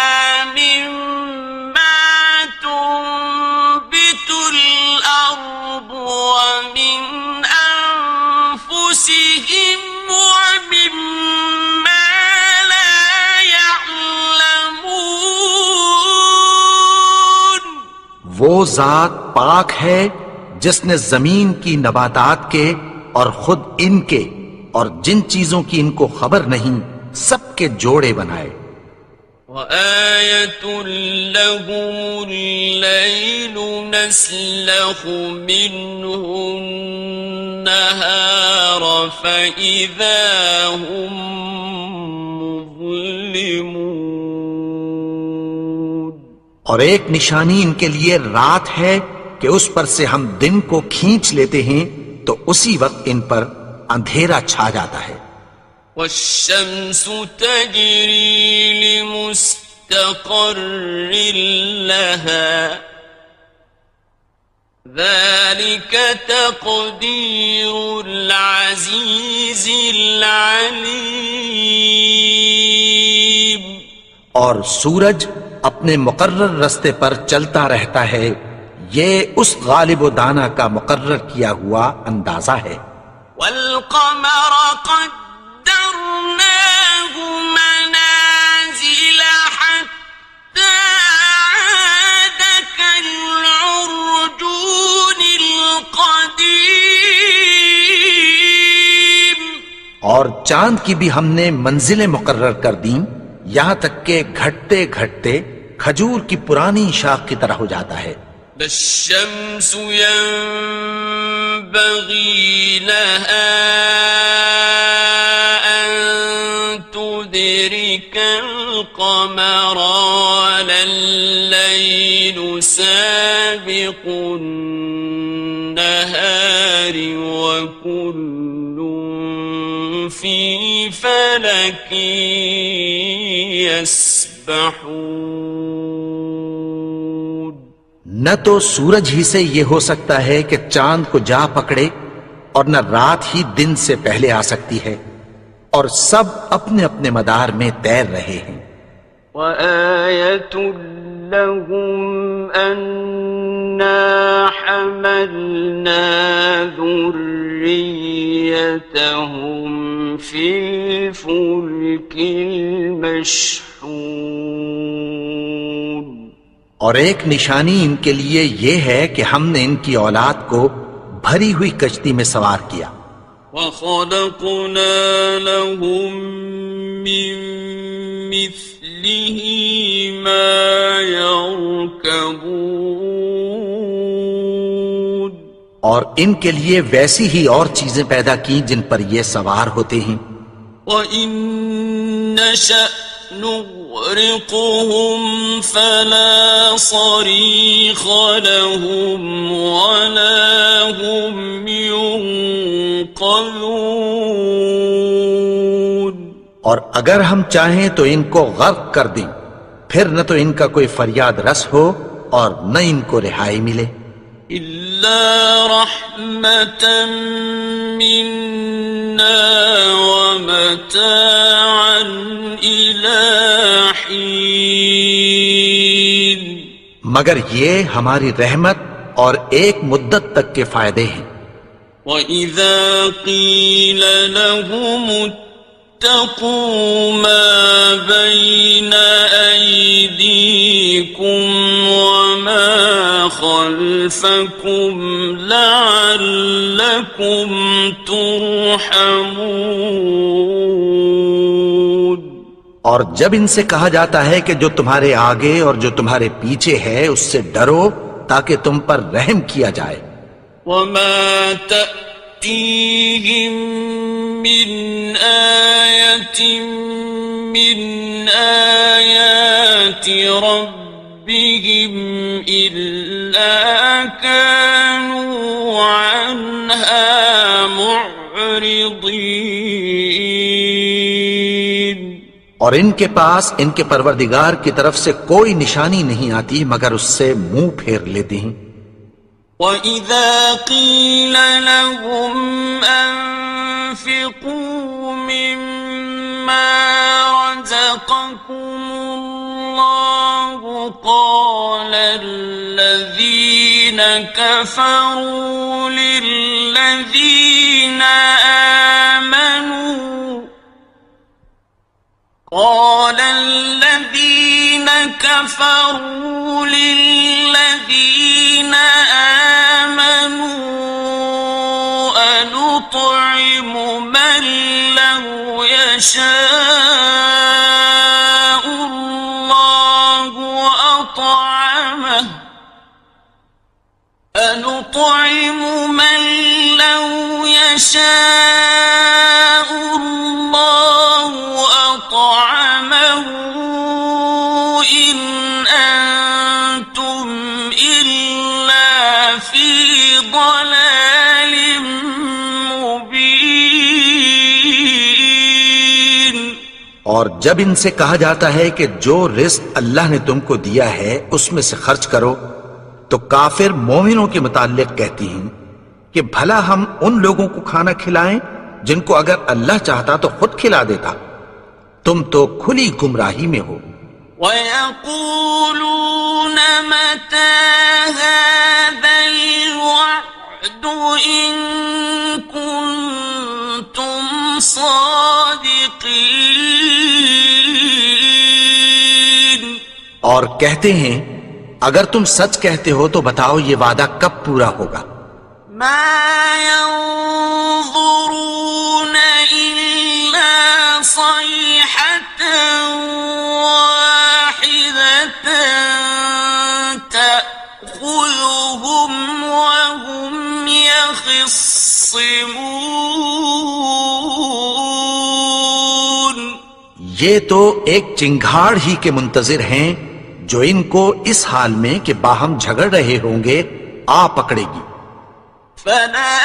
مما تنبت الأرض ومن أنفسهم ومما لا يعلمون. وہ ذات پاک ہے جس نے زمین کی نباتات کے اور خود ان کے اور جن چیزوں کی ان کو خبر نہیں سب کے جوڑے بنائے. وَآيَةٌ لَّهُمُ اللَّيْلُ نَسْلَخُ مِنْهُ النَّهَارَ فَإِذَا هُمْ مُظْلِمُونَ. اور ایک نشانی ان کے لیے رات ہے کہ اس پر سے ہم دن کو کھینچ لیتے ہیں تو اسی وقت ان پر اندھیرا چھا جاتا ہے. وَالشَّمْسُ تَجْرِي لِمُسْتَقَرٍّ لَهَا ذَلِكَ تَقْدِيرُ الْعَزِيزِ الْعَلِيمِ. اور سورج اپنے مقرر رستے پر چلتا رہتا ہے، یہ اس غالب و دانا کا مقرر کیا ہوا اندازہ ہے. وَالْقَمَرَ قَدَّرْنَاهُ مَنَازِلَ حَتَّى كالعرجون القديم اور چاند کی بھی ہم نے منزلیں مقرر کر دیں، یہاں تک کہ گھٹتے گھٹتے کھجور کی پرانی شاخ کی طرح ہو جاتا ہے۔ لا الشمس ينبغي لها أن تدرك القمر ولا الليل سابق النهار وكل في فلك يسبحون۔ نہ تو سورج ہی سے یہ ہو سکتا ہے کہ چاند کو جا پکڑے، اور نہ رات ہی دن سے پہلے آ سکتی ہے، اور سب اپنے اپنے مدار میں تیر رہے ہیں۔ وَآيَةٌ لَهُمْ أَنَّا حَمَلْنَا ذُرِّيَّتَهُمْ فِي الْفُلْكِ الْمَشْحُونِ۔ اور ایک نشانی ان کے لیے یہ ہے کہ ہم نے ان کی اولاد کو بھری ہوئی کشتی میں سوار کیا۔ وَخَلَقْنَا لَهُم مِّن مِّثْلِهِ مَا يَرْكَبُونَ۔ اور ان کے لیے ویسی ہی اور چیزیں پیدا کی جن پر یہ سوار ہوتے ہیں۔ وَإِن نَّشَأْ نُغْرِقْهُمْ فَلَا صَرِيخَ لَهُمْ وَلَا هُمْ يُنقَذُونَ۔ اور اگر ہم چاہیں تو ان کو غرق کر دیں، پھر نہ تو ان کا کوئی فریاد رس ہو اور نہ ان کو رہائی ملے۔ إِلَّا رَحْمَةً مِّنَّا وَمَتَاعًا إِلَىٰ حِينٍ۔ مگر یہ ہماری رحمت اور ایک مدت تک کے فائدے ہیں۔ وَإِذَا قِيلَ لَهُمُ اتَّقُوا مَا بَيْنَ أَيْدِيكُمْ وَمَا خَلْفَكُمْ لَعَلَّكُمْ تُرْحَمُونَ۔ اور جب ان سے کہا جاتا ہے کہ جو تمہارے آگے اور جو تمہارے پیچھے ہے اس سے ڈرو تاکہ تم پر رحم کیا جائے۔ وَمَا تَأْتِيهِم مِّنْ آيَةٍ مِّنْ آيَاتِ رَبِّهِمْ إِلَّا كَانُوا عَنْهَا مُعْرِضِينَ۔ اور ان کے پاس ان کے پروردگار کی طرف سے کوئی نشانی نہیں آتی مگر اس سے منہ پھیر لیتے ہیں۔ وَإِذَا قِيلَ لَهُمْ أَنفِقُوا مِمَّا رَزَقَكُمُ اللَّهُ قَالَ الَّذِينَ كَفَرُوا لِلَّذِينَ آمنوا أنطعم من لو يشاء الله أطعمه أنطعم من لو يشاء الله أطعمه إن أنتم إلا في ضلال مبين۔ اور جب ان سے کہا جاتا ہے کہ جو رزق اللہ نے تم کو دیا ہے اس میں سے خرچ کرو، تو کافر مومنوں کے متعلق کہتی ہیں کہ بھلا ہم ان لوگوں کو کھانا کھلائیں جن کو اگر اللہ چاہتا تو خود کھلا دیتا، تم تو کھلی گمراہی میں ہو۔ وَيَقُولُونَ مَتَى هَذَا الْوَعْدُ إِن كُنتُمْ صَادِقِينَ۔ اور کہتے ہیں اگر تم سچ کہتے ہو تو بتاؤ یہ وعدہ کب پورا ہوگا؟ ما ينظرون إلا صيحة واحدة تأخذهم وهم يخصمون. یہ تو ایک چنگھاڑ ہی کے منتظر ہیں جو ان کو اس حال میں کہ باہم جھگڑ رہے ہوں گے آ پکڑے گی. فلا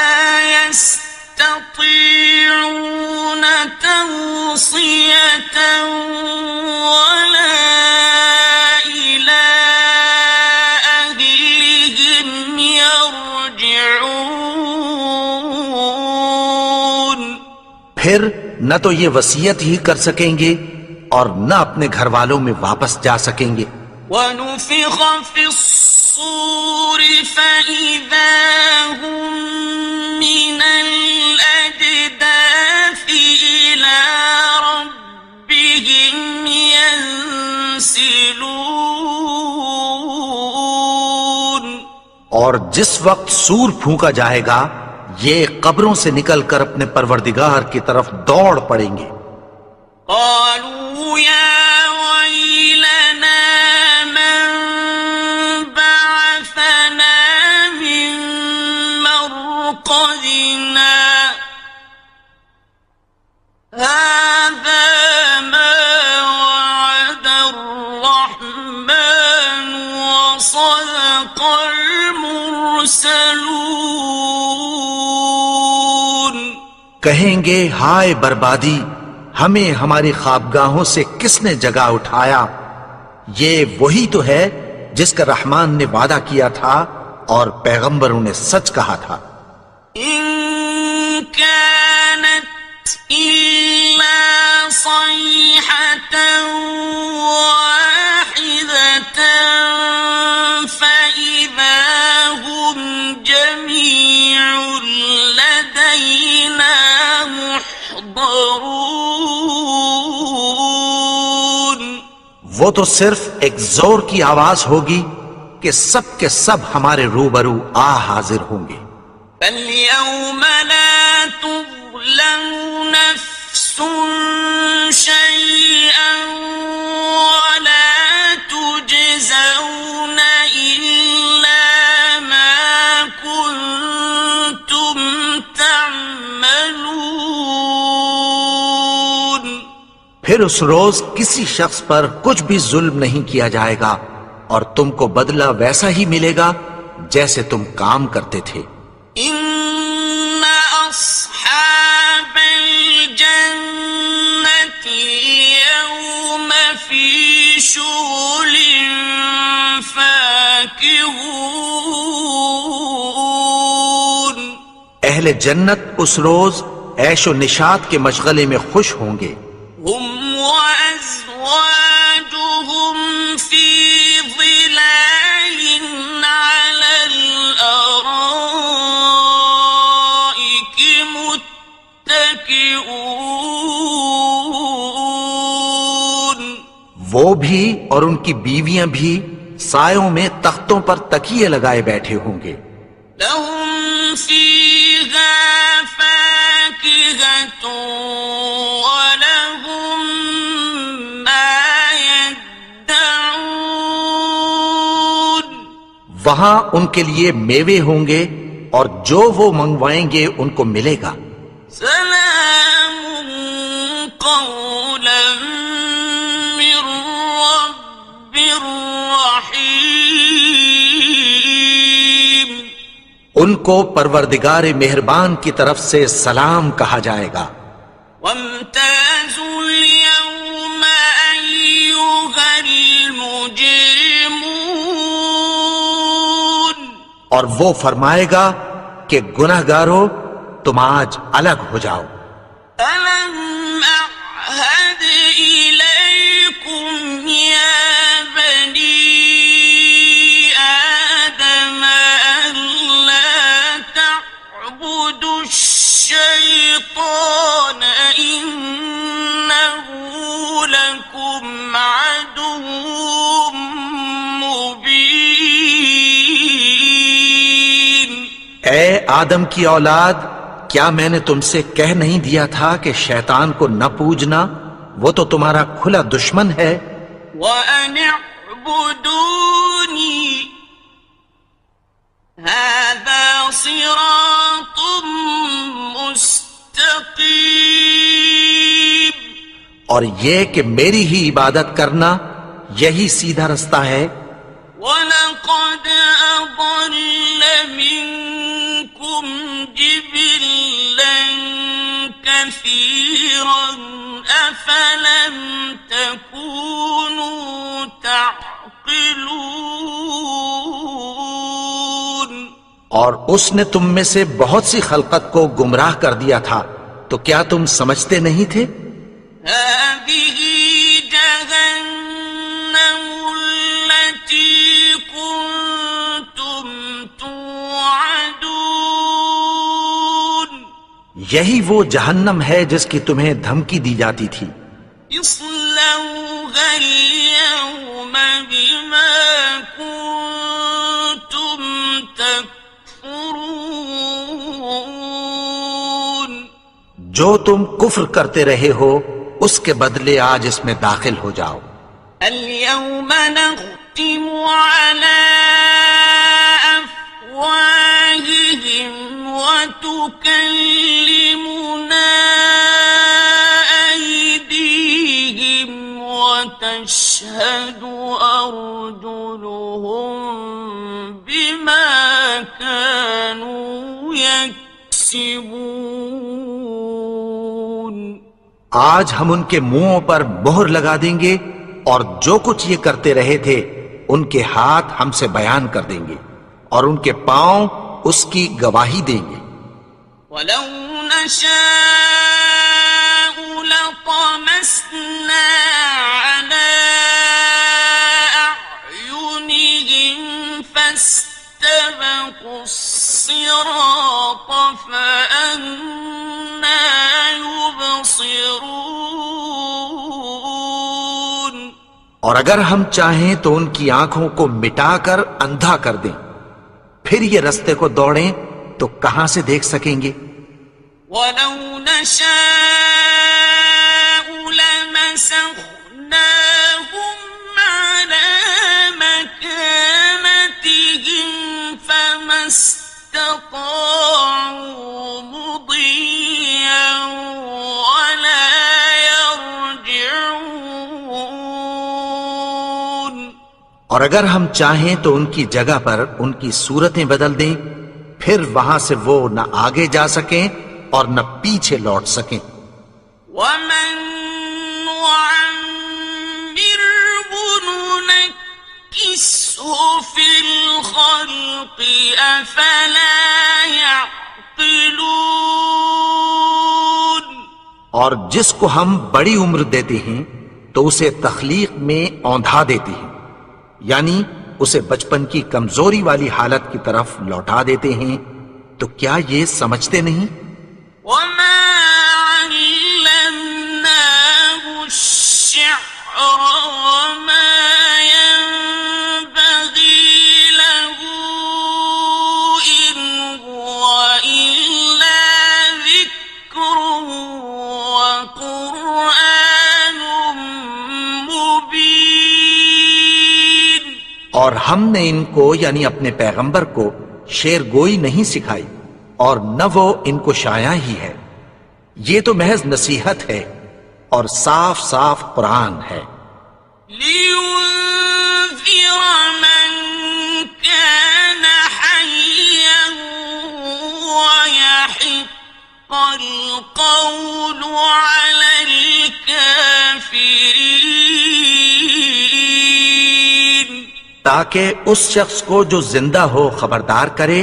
يستطيعون توصية ولا إلى أهلهم يرجعون. پھر نہ تو یہ وصیت ہی کر سکیں گے اور نہ اپنے گھر والوں میں واپس جا سکیں گے. ونفخ في الصور فإذا هم من الأجداث إلى ربهم ينسلون. اور جس وقت سور پھونکا جائے گا یہ قبروں سے نکل کر اپنے پروردگار کی طرف دوڑ پڑیں گے. قالوا يا ويلنا من بعثنا من مرقدنا هذا ما وعد الرحمن وصدق المرسلون. کہیں گے ہائے بربادی، ہمیں ہماری خوابگاہوں سے کس نے جگا اٹھایا؟ یہ وہی تو ہے جس کا رحمان نے وعدہ کیا تھا اور پیغمبروں نے سچ کہا تھا. إن كانت إلا صيحة واحدة فإذا هم جميع لدينا محضرون. وہ تو صرف ایک زور کی آواز ہوگی کہ سب کے سب ہمارے روبرو آ حاضر ہوں گے. فاليوم لا تظلم نفس شيئا ولا تجزون إلا ما كنتم تعملون. پھر اس روز کسی شخص پر کچھ بھی ظلم نہیں کیا جائے گا اور تم کو بدلہ ویسا ہی ملے گا جیسے تم کام کرتے تھے. إن أصحاب الجنة اليوم في شغل فاكهون. اہل جنت اس روز عیش و نشاط کے مشغلے میں خوش ہوں گے. هم وأزواجهم في ظلال على الأرائك متكئون. وہ بھی اور ان کی بیویاں بھی سایوں میں تختوں پر تکیے لگائے بیٹھے ہوں گے. لهم فيها فاكهة ولهم ما يدعون. وہاں ان کے لیے میوے ہوں گے اور جو وہ منگوائیں گے ان کو ملے گا. سلام قولا من رب رحيم. ان کو پروردگار مہربان کی طرف سے سلام کہا جائے گا. وامتازوا اليوم أيها المجرمون. اور وہ فرمائے گا کہ گنہگارو تم آج الگ ہو جاؤ. ألم أعهد إليكم يا بني آدم ألا تعبدوا الشيطان إنه لكم عدو مبين. اے آدم کی اولاد، کیا میں نے تم سے کہہ نہیں دیا تھا کہ شیطان کو نہ پوجنا، وہ تو تمہارا کھلا دشمن ہے۔ وَأَنِ اعْبُدُونِي هَذَا صِرَاطٌ مُسْتَقِيمٌ، اور یہ کہ میری ہی عبادت کرنا یہی سیدھا رستہ ہے۔ وَلَقَدْ أَضَلَّ مِنكُمْ جِبِلًّا كَثِيرًا أَفَلَمْ تَكُونُوا تَعْقِلُونَ، اور اس نے تم میں سے بہت سی خلقت کو گمراہ کر دیا تھا، تو کیا تم سمجھتے نہیں تھے؟ هَذِهِ جَهَنَّمُ الَّتِي كُنتُمْ تُوعَدُونَ، یہی وہ جہنم ہے جس کی تمہیں دھمکی دی جاتی تھی۔ اصلوها اليوم بما كنتم تكفرون، جو تم کفر کرتے رہے ہو اس کے بدلے آج اس میں داخل ہو جاؤ۔ اليوم نختم على أفواههم وتكلمنا أيديهم وتشهد أرجلهم بما كانوا يكسبون، آج ہم ان کے منہوں پر مہر لگا دیں گے، اور جو کچھ یہ کرتے رہے تھے ان کے ہاتھ ہم سے بیان کر دیں گے، اور ان کے پاؤں اس کی گواہی دیں گے۔ ولو نشاء لطمسنا على أعينهم فاستبقوا الصراط فأنى يبصرون، اور اگر ہم چاہیں تو ان کی آنکھوں کو مٹا کر اندھا کر دیں، پھر یہ رستے کو دوڑیں تو کہاں سے دیکھ سکیں گے؟ ولو نشاء لمسخناهم على مكانتهم فما استطاعوا مضيا ولا يرجعون، اور اگر ہم چاہیں تو ان کی جگہ پر ان کی صورتیں بدل دیں، پھر وہاں سے وہ نہ آگے جا سکیں اور نہ پیچھے لوٹ سکیں۔ ومن نعمره ننكسه في الخلق أفلا يعقلون، اور جس کو ہم بڑی عمر دیتے ہیں تو اسے تخلیق میں اوندھا دیتے ہیں، یعنی اسے بچپن کی کمزوری والی حالت کی طرف لوٹا دیتے ہیں، تو کیا یہ سمجھتے نہیں؟ وما علمناه الشعر وما ينبغي له إن هو إلا ذكر وقرآن مبين، اور ہم نے ان کو یعنی اپنے پیغمبر کو شعر گوئی نہیں سکھائی، اور نہ وہ ان کو شایع ہی ہے، یہ تو محض نصیحت ہے اور صاف صاف قرآن ہے۔ لينذر من كان حيا ويحق القول على الكافرين، تاکہ اس شخص کو جو زندہ ہو خبردار کرے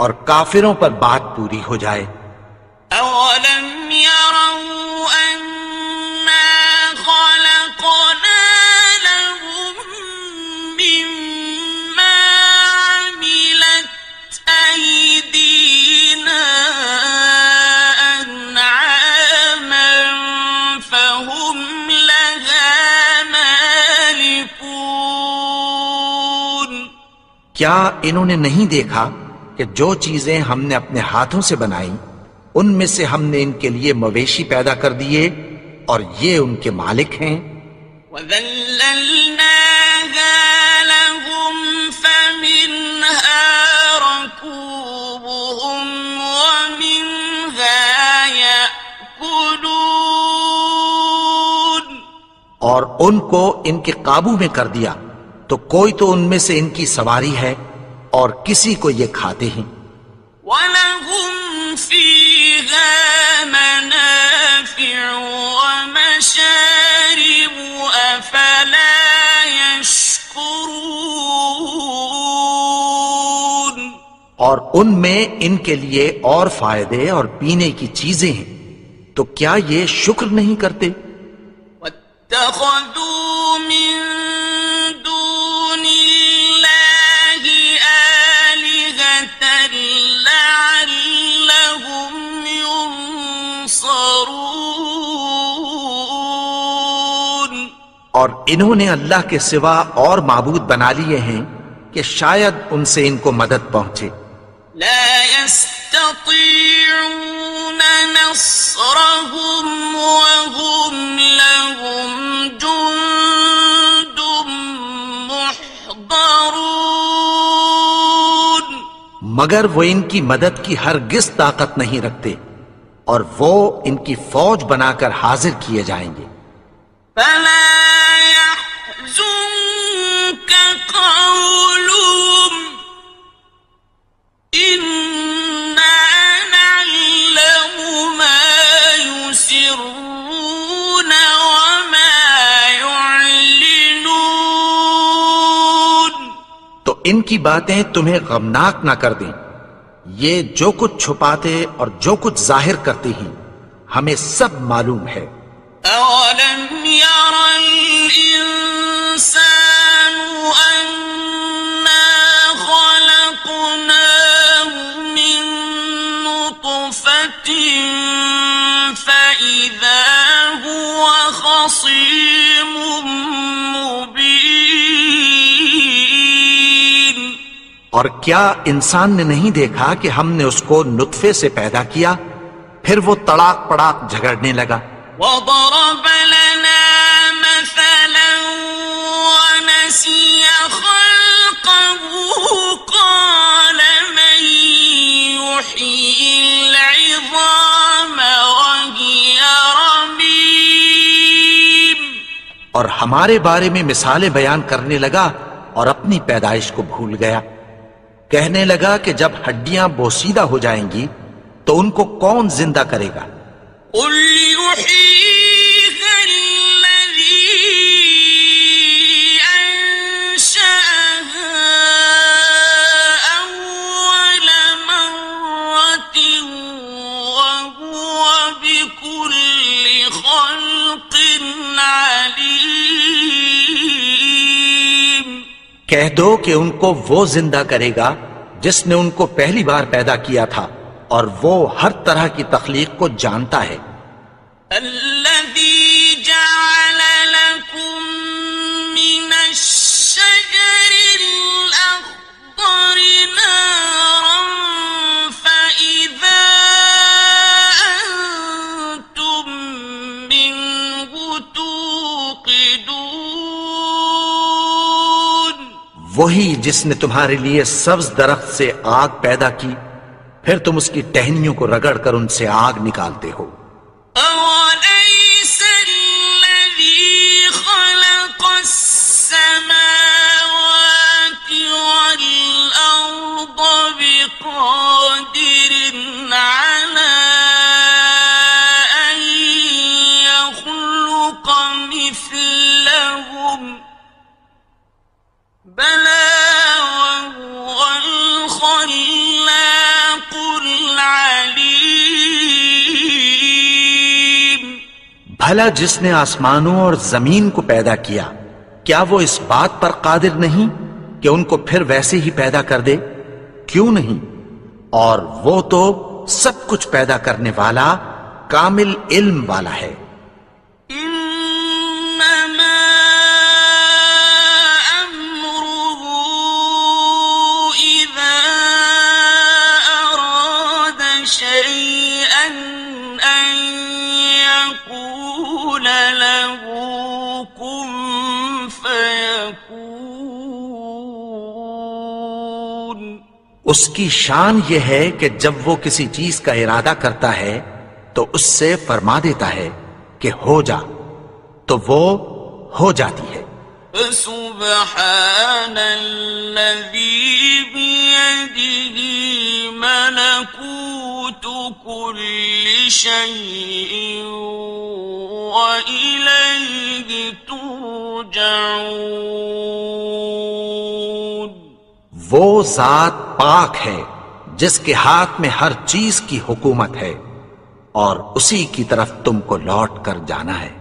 اور کافروں پر بات پوری ہو جائے۔ أولم يروا أنا خلقنا لهم مما عملت أيدينا أنعاما فهم لها مالكون، کیا انہوں نے نہیں دیکھا کہ جو چیزیں ہم نے اپنے ہاتھوں سے بنائیں ان میں سے ہم نے ان کے لیے مویشی پیدا کر دیے اور یہ ان کے مالک ہیں. وَذَلَّلْنَاهَا لَهُمْ فَمِنْهَا رَكُوبُهُمْ وَمِنْهَا يَأْكُلُونَ. اور ان کو ان کے قابو میں کر دیا تو کوئی تو ان میں سے ان کی سواری ہے اور کسی کو یہ کھاتے ہیں. وَلَهُمْ فِيهَا مَنَافِعُ وَمَشَارِبُ أَفَلَا يَشْكُرُونَ. اور ان میں ان کے لیے اور فائدے اور پینے کی چیزیں ہیں تو کیا یہ شکر نہیں کرتے؟ وَاتَّخَذُوا مِن دُونِ اللَّهِ آلِهَةً لَعَلَّهُمْ يُنصَرُونَ. اور انہوں نے اللہ کے سوا اور معبود بنا لیے ہیں کہ شاید ان سے ان کو مدد پہنچے. لا يستطيعون نصرهم وهم لهم جند محضرون. مگر وہ ان کی مدد کی ہرگز طاقت نہیں رکھتے اور وہ ان کی فوج بنا کر حاضر کیے جائیں گے. فلا يحزنك قولهم إنا نعلم ما يسرون وما يعلنون. تو ان کی باتیں تمہیں غمناک نہ کر دیں. یہ جو کچھ چھپاتے اور جو کچھ ظاہر کرتے ہیں ہمیں سب معلوم ہے. أَوَلَمْ يَرَ الْإِنسَانُ أَنَّا خَلَقْنَاهُ مِن نُّطْفَةٍ فَإِذَا هُوَ خَصِيمٌ مُّبِينٌ. اور کیا انسان نے نہیں دیکھا کہ ہم نے اس کو نطفے سے پیدا کیا پھر وہ تڑاک پڑاک جھگڑنے لگا. وَضَرَبَ لَنَا مَثَلًا وَنَسِيَ خَلْقَهُ قَالَ مَن يُحْيِي الْعِظَامَ وَهِيَ رَمِيمٌ. اور ہمارے بارے میں مثالیں بیان کرنے لگا اور اپنی پیدائش کو بھول گیا. کہنے لگا کہ جب ہڈیاں بوسیدہ ہو جائیں گی تو ان کو کون زندہ کرے گا؟ قُلْ يُحْيِيهَا الَّذِي أَنشَأَهَا أَوَّلَ مَرَّةٍ وَهُوَ بِكُلِّ خَلْقٍ عَلِيمٌ. کہہ دو کہ ان کو وہ زندہ کرے گا جس نے ان کو پہلی بار پیدا کیا تھا اور وہ ہر طرح کی تخلیق کو جانتا ہے. الذي جعل لكم من الشجر الأخضر نارا فإذا أنتم منه توقدون. وہی جس نے تمہارے لیے سبز درخت سے آگ پیدا کی پھر تم اس کی ٹہنیوں کو رگڑ کر ان سے آگ نکالتے ہو. أَوَلَيْسَ الَّذِي خَلَقَ السَّمَاوَاتِ وَالْأَرْضَ بِقَادِرٍ عَلَىٰ أَن يَخْلُقَ مِثْلَهُم ۚ بَلَىٰ وَهُوَ الْخَلَّاقُ الْعَلِيمُ. بھلا جس نے آسمانوں اور زمین کو پیدا کیا کیا وہ اس بات پر قادر نہیں کہ ان کو پھر ویسے ہی پیدا کر دے؟ کیوں نہیں؟ اور وہ تو سب کچھ پیدا کرنے والا کامل علم والا ہے. إنما أمره إذا اس کی شان یہ ہے کہ جب وہ کسی چیز کا ارادہ کرتا ہے تو اس سے فرما دیتا ہے کہ ہو جا، تو وہ ہو جاتی ہے۔ فسبحان الذي بيده ملكوت كل شيء وإليه ترجعون۔ وہ ذات پاک ہے جس کے ہاتھ میں ہر چیز کی حکومت ہے، اور اسی کی طرف تم کو لوٹ کر جانا ہے۔